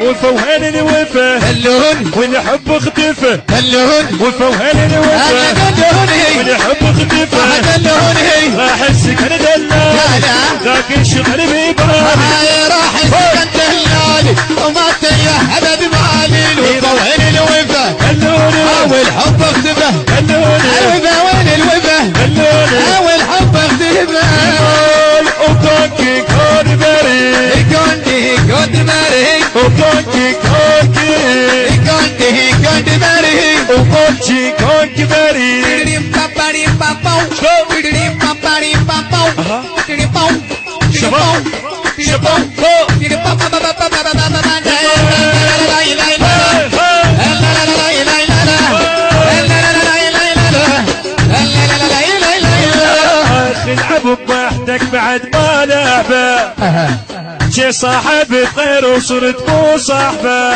وفوهان الوفا دلوني والحب اختفى دلوني وفوهان الوفا دلوني والحب اختفى دلوني راح السكن دلال ذاك انشغل ببالي راح السكن دلالي وما تيهب بمالي وفوهان الوفا والحب اختفى الوفا وين الوفا والحب اختفى وكونكي كون بري كنت ماري وكونكي كونكي كنت ماري وكونكي كونكي بري العب بوحدك بعد ما لعبه شي صاحب غير وصرت مو صاحبه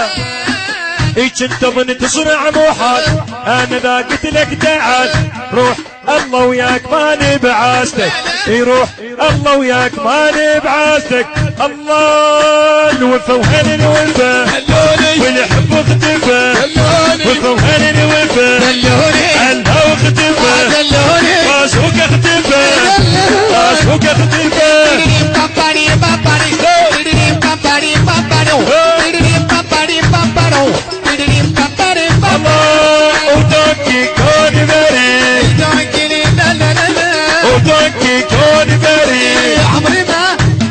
هيك انت ظن تصنع محال انا ذا قلت لك تعال روح الله وياك ما نبعاستك يروح الله وياك ما نبعاستك الله الوفا وهل الوفا والحب اختفى الوفا وهل الوفا الهوى اختفى راسك اختفى راسك اختفى ودونكي كون بري ودونكي كون بري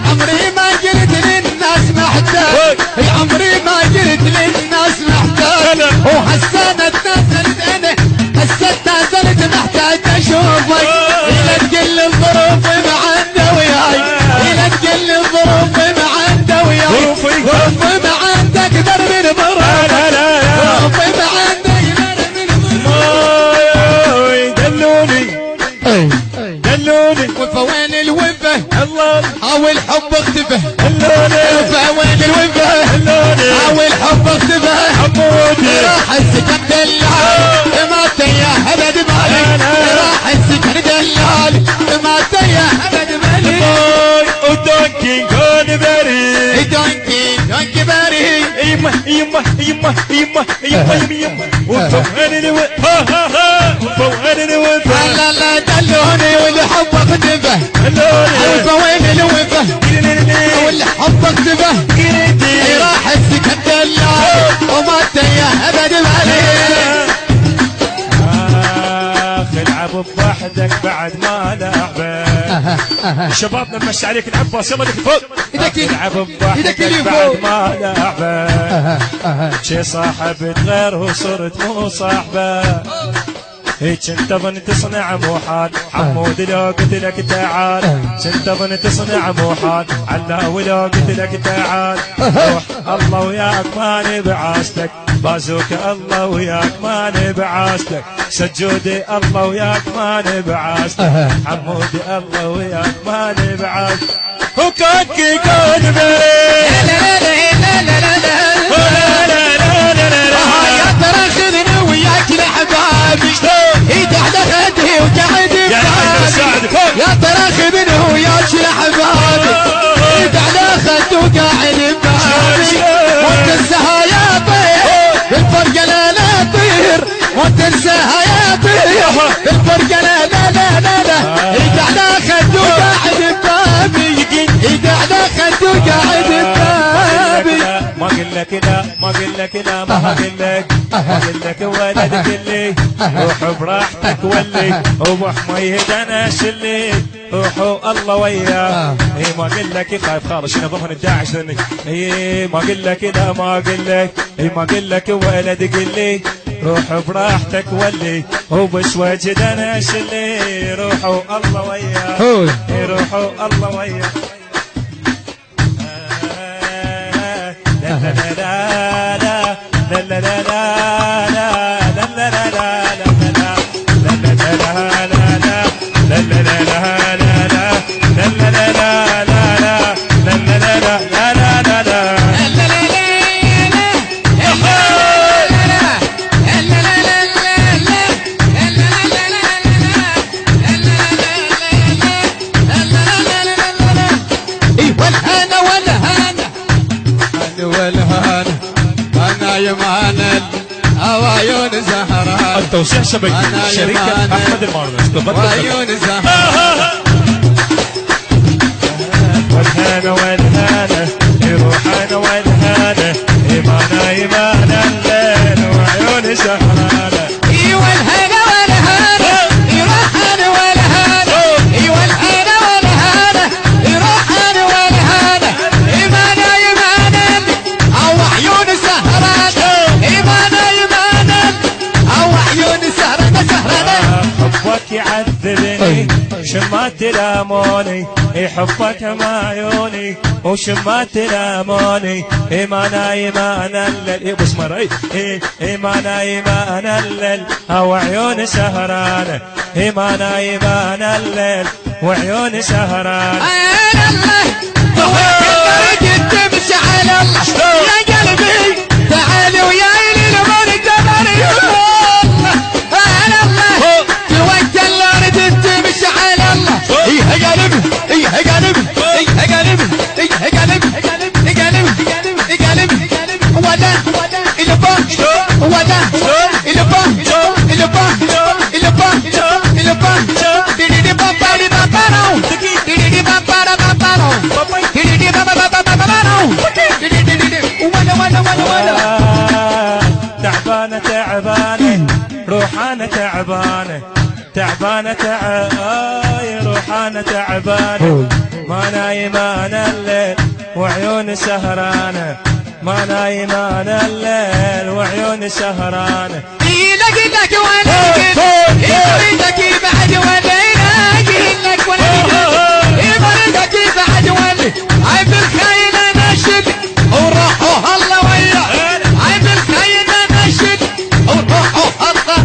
عمري ما قلت للناس محتاج عمري ما قلت للناس محتاج وحسانة نزلت انا حسيت نزلت محتاج اشوفك الى تقل الظروف ما عنده وياي الى تقل الظروف ما عنده وياي ظروفي ما عندك در من ظروف ظروفي ما عندك در من ظروف دلوني وفوين الوفا الله والحب اختفى دلوني وفوين الوفا والحب اختفى حمودي راح السكن دلال ما تيه ابد مالي راح السكن دلال ما تيه ابد مالي ودونكي كون بري دونكي باري يما يما يما يما يما يما وفوهان الوفا وفوهان الوفا لا لا دلوني والحب اختفى وفوين الوفا والحب اختفى راح السكن دلال وما تيه ابد مالي العب بوحدك بعد ما لعبه شبابنا نمشي عليك العباس يلا لك فوق العب بوحدك بعد ما لعبه شي صاحب غير وصرت مو صاحبه هيك انت ظن تصنع محال حمود لو قلت لك تعال انت ظن تصنع محال علاوي لو قلت لك تعال روح الله وياك ما نبعاستك بازوك الله وياك ما نبعاستك سجودي الله وياك ما نبعاستك حمودي الله وياك ما نبعاستك وكاكي كون بري يا ترى خذني وياك لحبابي يدعد خدي وقعد ببابي يا ترى خذني وياك لحبابي يدعد خد وقاعد ببابي وتنساها يا طير بالفرقة لا طير وتنساها يا طير بالفرقة لا يدعد خد وقاعد ببابي يدعد خد وقاعد ببابي ما اقول لك لا ما اقول لك لا ما اقول لك ما اقول لك ولد قلي روح براحتك ولي وابو حميد انا شلي روحوا الله وياه اي ما اقول لك خايف خالص شنو ضمن الداعش ذنك اي ما اقول لك لا ما اقول لك اي ما اقول لك ولد قلي روح براحتك ولي وبش وجد انا شلي روحوا الله وياه روحوا الله وياه لا لا لا لا لا لا والهنا يمان عيون زهران التوزيع شبكي شركة أحمد المارنس وعيون زهران والهانة والهانة يروح أنا والهانة إيمانا إيمانا الليل وعيون سهرانة ايوه الهنا والهانة يروح انا والهانة ايوه الهنا والهانة يروح انا والهانة ايمانا ايمانا او عيون سهرانة ايمانا ايمانا او عيون سهرانة سهرانة حبك يعذبني شما تلاموني حبك مع عيوني وشما تلاموني إيمانا إيمانا الليل بسمر إيمانا إيمانا الليل أو عيون سهرانة إيمانا إيمانا الليل وعيون سهرانة على الله تقدر تمشي على الله يا قلبي تعال وياي للمر تبري على الله توكل لارد تمشي على الله يا قلبي يا قلبي يا قلبي يا قلبي يا قلبي يا قلبي ولا البا ولا البا البا البا البا دي بابا دي بابا دي بابا بابا دي بابا بابا تعبانة تعبانة روحانة تعبانة تعبانة روحانة تعبانة ما نايمان الليل وعيون سهرانة ما نايمان الليل وعيون سهرانة يلاقي لك ولا يريدك بعد ولا يلاقي لك ولا يريدك بعد ولا عيب الخاين ناشد وروحوا الله وياه عيب الخاين ناشد وروحوا الله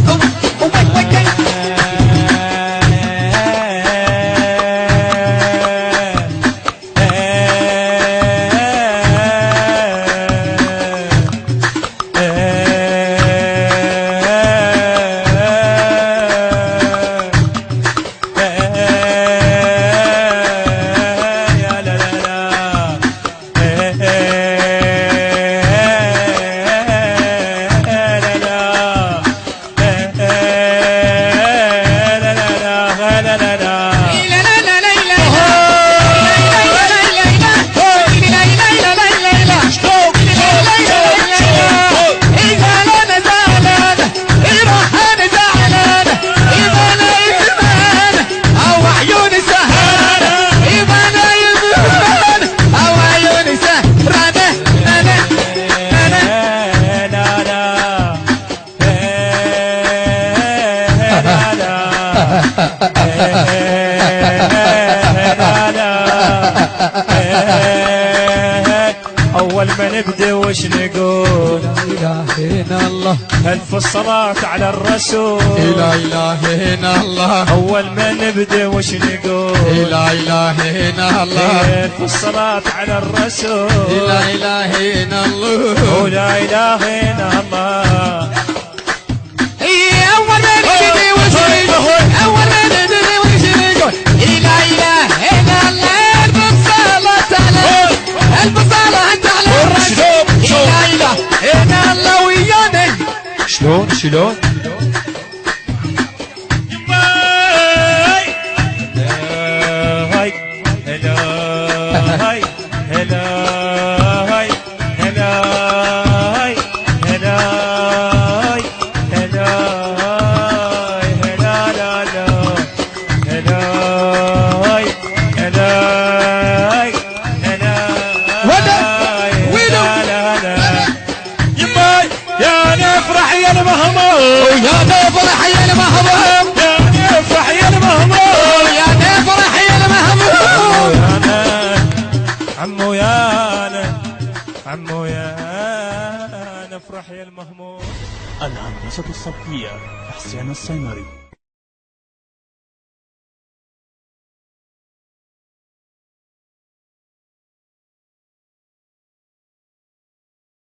أول ما نبدأ وش نقول لا إله إلا الله ألف الصلاة على الرسول لا إله إلا الله أول ما نبدأ وش نقول لا إله إلا الله ألف الصلاة على الرسول لا إله إلا الله ولا إله إلا الله أول ما نبدأ وش نقول أول ما نبدأ وش نقول لا إله إلا الله ألف الصلاة على ألف صلاة على الرسول لا إله إلا الله ويانا شلون شلون يا نفرح يا المهموم يا نفرح يا المهموم يا نفرح يا المهموم عمو يانا عمو يانا نفرح يا المهموم. الهندسة الصوتية حسين السيمري.